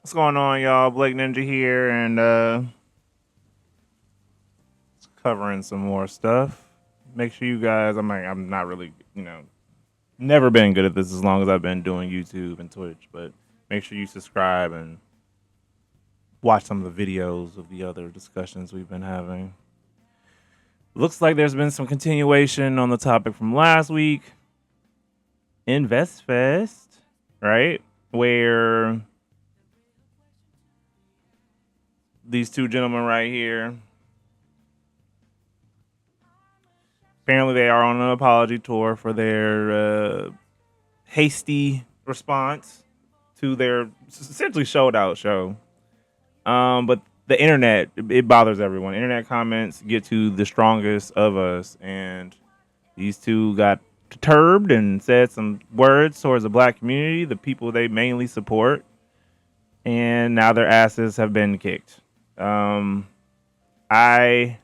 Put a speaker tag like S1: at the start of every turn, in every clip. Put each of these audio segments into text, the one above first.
S1: What's going on, y'all? Blake Ninja here, and covering some more stuff. Make sure you guys. I'm not really, never been good at this as long as I've been doing YouTube and Twitch, but make sure you subscribe and watch some of the videos of the other discussions we've been having. Looks like there's been some continuation on the topic from last week. Invest Fest, right? Where these two gentlemen right here, apparently they are on an apology tour for their hasty response to their essentially sold out show. But the internet, it bothers everyone. Internet comments get to the strongest of us, and these two got perturbed and said some words towards the black community, the people they mainly support, and now their asses have been kicked. I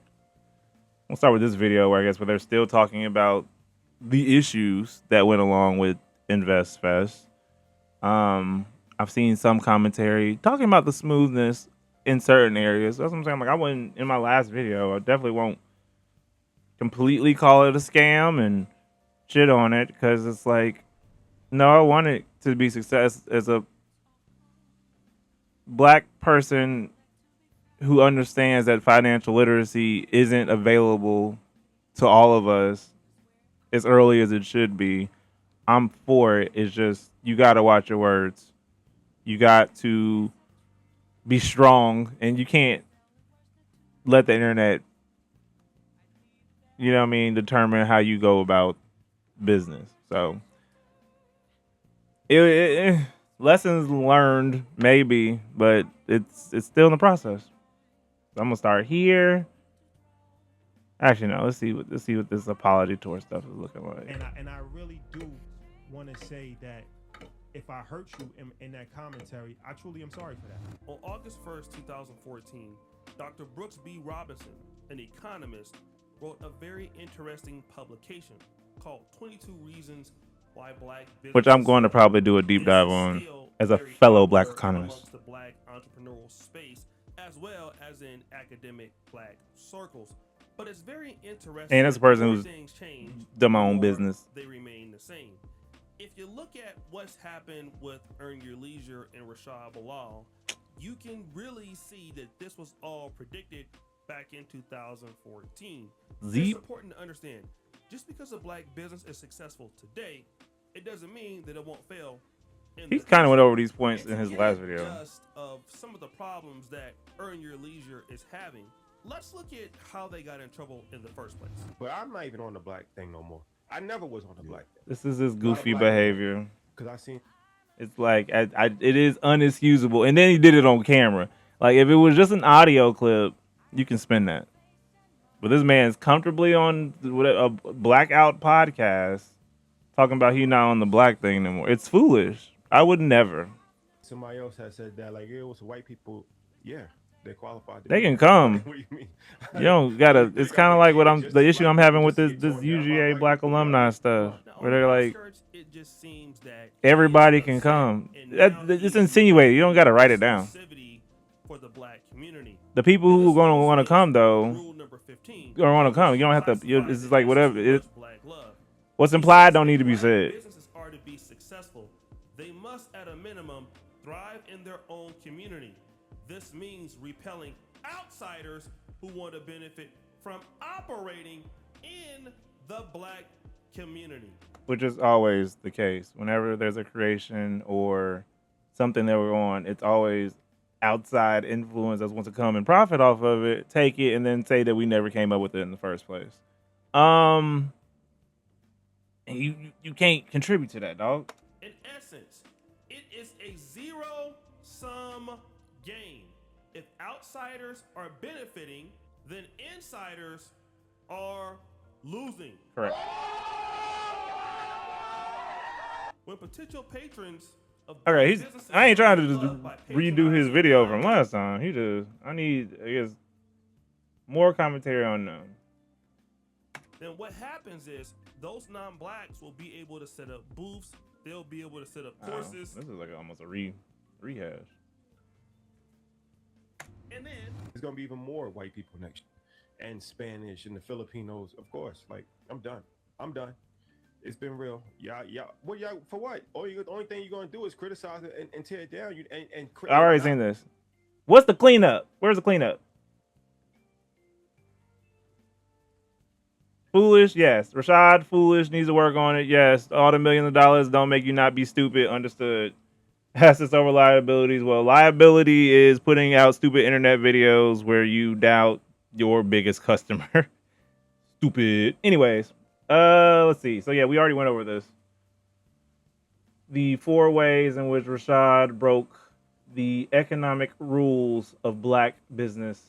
S1: We'll start with this video where they're still talking about the issues that went along with Invest Fest. I've seen some commentary talking about the smoothness in certain areas. That's what I'm saying. Like I wouldn't in my last video. I definitely won't completely call it a scam and shit on it because it's like, no, I want it to be success as a black person who understands that financial literacy isn't available to all of us as early as it should be. I'm for it. It's just you got to watch your words. You got to be strong, and you can't let the internet, determine how you go about business. So, lessons learned, maybe, but it's still in the process. So I'm gonna start here. Actually, no. Let's see what this apology tour stuff is looking like.
S2: And I really do want to say that if I hurt you in that commentary, I truly am sorry for that.
S3: On August 1st, 2014, Dr. Brooks B. Robinson, an economist, wrote a very interesting publication called 22 Reasons Why Black Businesses
S1: Which I'm going to probably do a deep dive on as a fellow black economist.
S3: Amongst the black entrepreneurial space, as well as in academic black circles. But it's very interesting.
S1: And that's a person who's
S3: things change,
S1: done my own business.
S3: They remain the same. If you look at what's happened with Earn Your Leisure and Rashad Bilal, you can really see that this was all predicted back in 2014. It's important to understand, just because a black business is successful today, it doesn't mean that it won't fail.
S1: He's kind of went over these points in his last video.
S3: Just of some of the problems that Earn Your Leisure is having, let's look at how they got in trouble in the first place.
S2: But I'm not even on the black thing no more. I never was on the black thing.
S1: This is his goofy behavior.
S2: Because I seen
S1: it's like it is unexcusable. And then he did it on camera. Like if it was just an audio clip, you can spin that. But this man's comfortably on a blackout podcast talking about he not on the black thing anymore. It's foolish. I would never.
S2: Somebody else had said that, like, it was white people. Yeah, they qualified.
S1: They can come.
S2: What do you mean?
S1: You don't gotta. It's kind of like the issue I'm having with this UGA black alumni stuff, where they're like,
S3: it just seems that
S1: everybody can come. It's insinuated. You don't gotta write it down.
S3: For the black community,
S1: the people who are gonna want to come though,
S3: rule number 15,
S1: or want to come. You don't have to. It's just like whatever. What's implied don't need to be said.
S3: Businesses are to be successful. They must, at a minimum, thrive in their own community. This means repelling outsiders who want to benefit from operating in the black community.
S1: Which is always the case. Whenever there's a creation or something that we're on, it's always outside influence that wants to come and profit off of it, take it, and then say that we never came up with it in the first place. And you can't contribute to that, dog.
S3: In essence, it is a zero-sum game. If outsiders are benefiting, then insiders are losing.
S1: Correct.
S3: When potential patrons of
S1: okay, I ain't trying to just redo his video from last time. I need, I guess, more commentary on them.
S3: Then what happens is those non-blacks will be able to set up booths. They'll be able to set up courses.
S1: This is like almost a rehash.
S3: And then
S2: There's gonna be even more white people next year, and Spanish and the Filipinos, of course. Like I'm done. I'm done. It's been real. Y'all. What y'all for? What? The only thing you're gonna do is criticize it and tear it down.
S1: I already seen this. What's the cleanup? Where's the cleanup? Foolish, yes. Rashad, foolish, needs to work on it. Yes. All the millions of dollars don't make you not be stupid. Understood. Assets over liabilities. Well, liability is putting out stupid internet videos where you doubt your biggest customer. Stupid. Anyways, let's see. So yeah, we already went over this. The 4 ways in which Rashad broke the economic rules of black business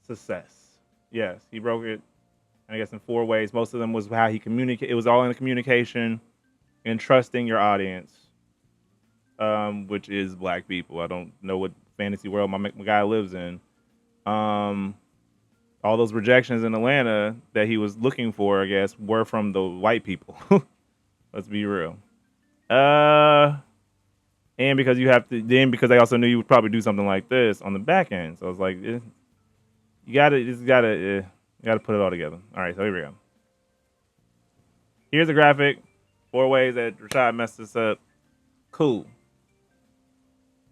S1: success. Yes, he broke it, I guess, in 4 ways. Most of them was how he communicated. It was all in the communication and trusting your audience, which is black people. I don't know what fantasy world my guy lives in. All those rejections in Atlanta that he was looking for, I guess, were from the white people. Let's be real. And because because they also knew you would probably do something like this on the back end. So it's like, you gotta put it all together. All right, so here we go. Here's a graphic. 4 ways that Rashad messed this up. Cool.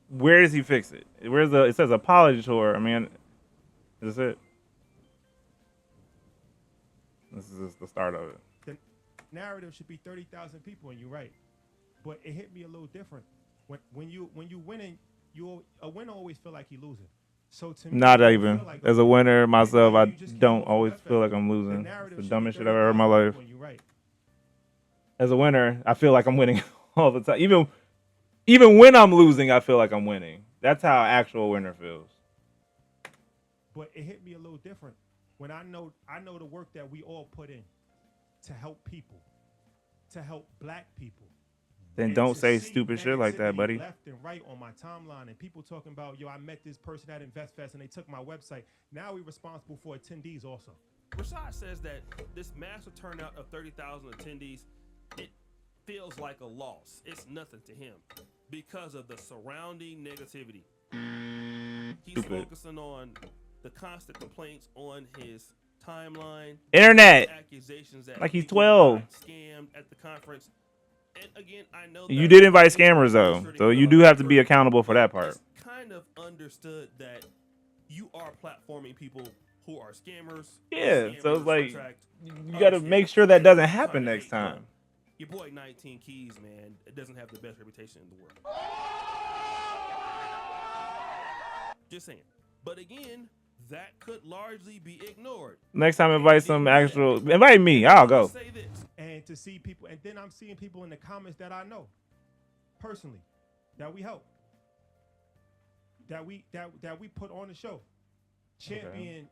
S1: Where does he fix it? It says apology tour. I mean, is this it? This is just the start of it.
S2: The narrative should be 30,000 people, and you're right. But it hit me a little different. When you winning, a winner always feel like he losing. So to me,
S1: not even like as a winner myself, I don't always feel like I'm losing. It's the dumbest shit I've ever heard in my life.
S2: Right.
S1: As a winner, I feel like I'm winning all the time. Even when I'm losing, I feel like I'm winning. That's how an actual winner feels.
S2: But it hit me a little different when I know the work that we all put in to help people, to help black people.
S1: Then and don't say stupid shit like that, buddy.
S2: Left and right on my timeline, and people talking about, I met this person at Invest Fest, and they took my website. Now we're responsible for attendees also.
S3: Rashad says that this massive turnout of 30,000 attendees, it feels like a loss. It's nothing to him because of the surrounding negativity. He's focusing on the constant complaints on his timeline,
S1: internet
S3: accusations that
S1: like he's 12,
S3: scammed at the conference. And again, I know
S1: you did invite scammers though, so you do have to be accountable for that part.
S3: It's kind of understood that you are platforming people who are scammers.
S1: Yeah, so it's like you got to make sure that doesn't happen next time.
S3: Your boy 19 Keys, man, it doesn't have the best reputation in the world. Just saying. But again, that could largely be ignored.
S1: Next time, invite me. I'll go.
S2: And to see people, and then I'm seeing people in the comments that I know personally, that we help, that we put on the show, champion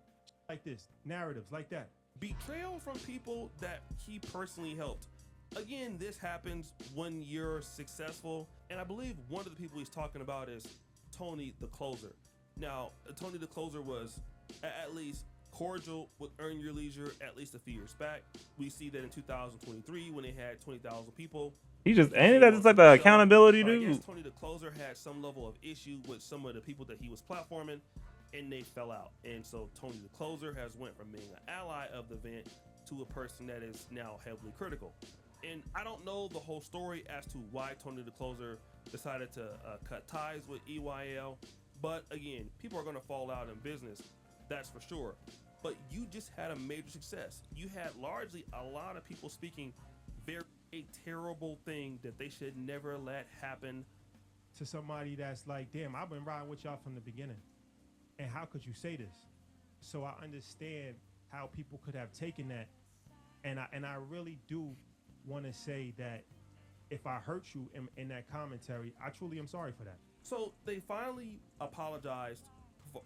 S2: like this, narratives like that.
S3: Betrayal from people that he personally helped. Again, this happens when you're successful, and I believe one of the people he's talking about is Tony the Closer. Now, Tony the Closer was at least cordial with Earn Your Leisure at least a few years back. We see that in 2023 when they had 20,000 people.
S1: He just ain't that just like the accountability dude.
S3: I guess Tony the Closer had some level of issue with some of the people that he was platforming, and they fell out. And so Tony the Closer has went from being an ally of the event to a person that is now heavily critical. And I don't know the whole story as to why Tony the Closer decided to cut ties with EYL. But again, people are going to fall out in business, that's for sure. But you just had a major success. You had largely a lot of people speaking a terrible thing that they should never let happen.
S2: To somebody that's like, damn, I've been riding with y'all from the beginning. And how could you say this? So I understand how people could have taken that. And I really do want to say that if I hurt you in that commentary, I truly am sorry for that.
S3: So they finally apologized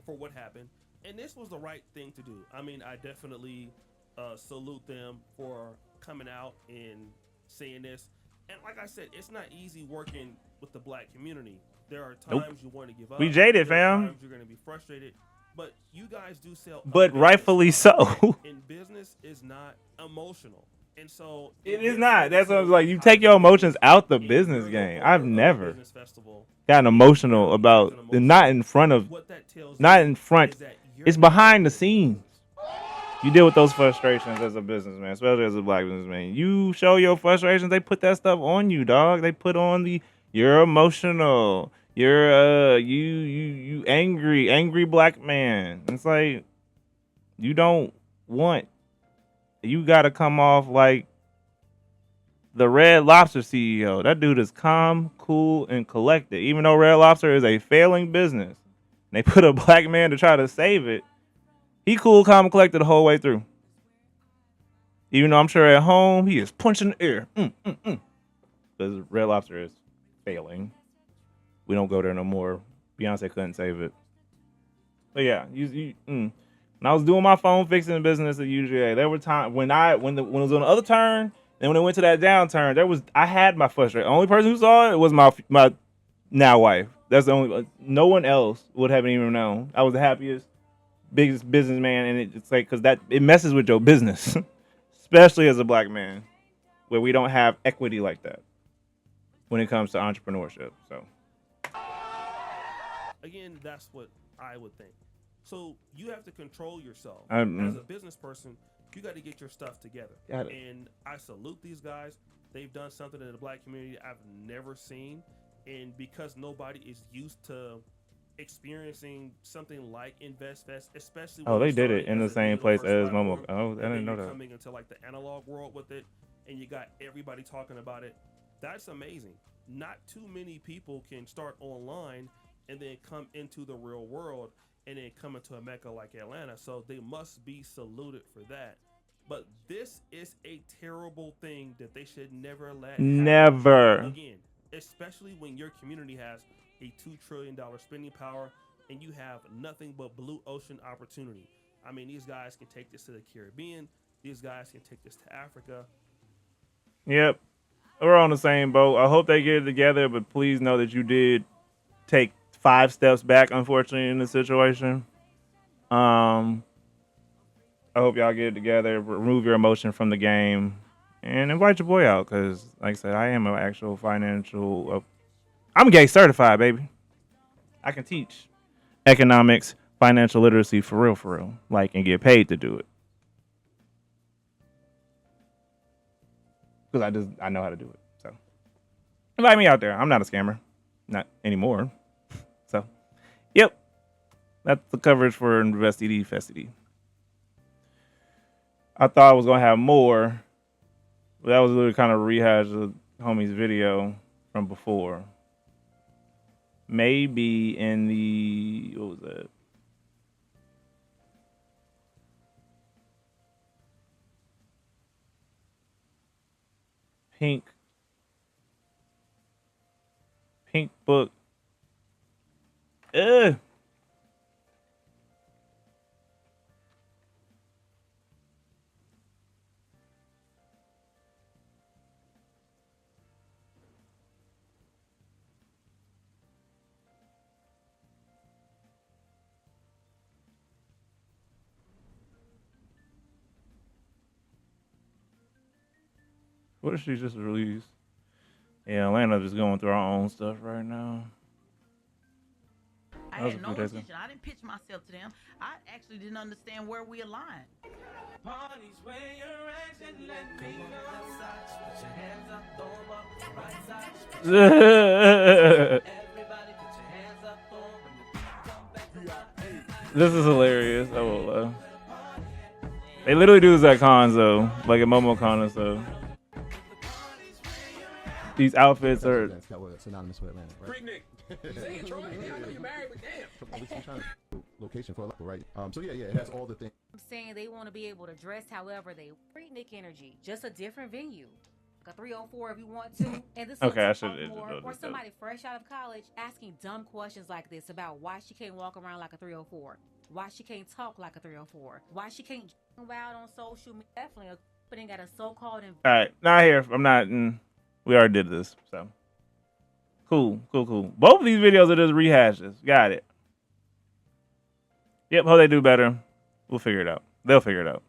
S3: for what happened, and this was the right thing to do. I mean, I definitely salute them for coming out and saying this. And like I said, it's not easy working with the black community. There are times you want to give up.
S1: We jaded, fam.
S3: Times you're going to be frustrated, but you guys do sell.
S1: But rightfully so.
S3: And business is not emotional. And so
S1: It is not. That's what I was like. You take your emotions out the business game. I've never
S3: business festival
S1: gotten emotional about not in front of,
S3: what that tells
S1: not
S3: me
S1: in front.
S3: is that you're
S1: It's
S3: not
S1: behind the
S3: business.
S1: scenes. You deal with those frustrations as a businessman, especially as a black businessman. You show your frustrations. They put that stuff on you, dog. They put on the you're emotional. You're you angry black man. It's like you don't want. You got to come off like the Red Lobster CEO. That dude is calm, cool, and collected. Even though Red Lobster is a failing business, they put a black man to try to save it. He cool, calm, and collected the whole way through. Even though I'm sure at home he is punching the air. Because Red Lobster is failing. We don't go there no more. Beyonce couldn't save it. But yeah, when I was doing my phone fixing business at UGA, there were times when it was on the other turn, and when it went to that downturn, I had my frustration. The only person who saw it was my now wife. That's the only. No one else would have even known. I was the happiest, biggest businessman, and it's like because it messes with your business, especially as a black man, where we don't have equity like that when it comes to entrepreneurship. So
S3: Again, that's what I would think. So you have to control yourself.
S1: I'm-
S3: As a business person, you got to get your stuff together.
S1: Got it.
S3: And I salute these guys. They've done something in the black community I've never seen. And because nobody is used to experiencing something like Invest Fest, especially when
S1: they
S3: you
S1: did
S3: started
S1: it in the
S3: as a
S1: same place
S3: digital
S1: as
S3: first
S1: Momo.
S3: platform,
S1: Oh, I
S3: and
S1: didn't
S3: then
S1: know
S3: you're
S1: that.
S3: coming into like the analog world with it, and you got everybody talking about it. That's amazing. Not too many people can start online and then come into the real world and then come into a mecca like Atlanta. So they must be saluted for that. But this is a terrible thing that they should never let happen.
S1: Never.
S3: Again, especially when your community has a $2 trillion spending power and you have nothing but blue ocean opportunity. I mean, these guys can take this to the Caribbean. These guys can take this to Africa.
S1: Yep. We're on the same boat. I hope they get it together, but please know that you did take 5 steps back, unfortunately, in the situation. I hope y'all get it together, remove your emotion from the game, and invite your boy out, because, like I said, I am an actual financial... I'm gay certified, baby. I can teach economics, financial literacy for real, like, and get paid to do it. Because I know how to do it. So invite me out there. I'm not a scammer. Not anymore. So, yep. That's the coverage for Invest Fest. I thought I was going to have more. But that was literally kind of a rehash of homie's video from before. Maybe in the... What was that? Pink book. Ugh. What did she just release? Yeah, Atlanta just going through our own stuff right now.
S4: I had no intention. I didn't pitch myself to them. I actually didn't understand where we aligned.
S5: Parties where you're at and let me know. Put your hands up, throw 'em up, right side. Everybody put your hands up, throw 'em when the beat come back.
S1: This is hilarious. I will lie. They literally do this at cons though, like at Momo Con and stuff. These outfits are.
S6: That was synonymous with Atlanta, right?
S5: Freak Nick. Say it, Troy. I know you married, but damn.
S6: Come on, we're trying to location for a right? So yeah, it has all the things.
S7: I'm saying they want to be able to dress however they Freaknik energy, just a different venue. Like a 304 if you want to. And this
S1: Okay, I
S7: looks
S1: should-
S7: more,
S1: it-
S7: or
S1: it-
S7: somebody fresh out of college asking dumb questions like this about why she can't walk around like a 304, why she can't talk like a 304, why she can't out on social media. Definitely putting at a so-called.
S1: All right, not here. I'm not. We already did this, so cool. Both of these videos are just rehashes. Got it. Yep. Hope they do better. We'll figure it out. They'll figure it out.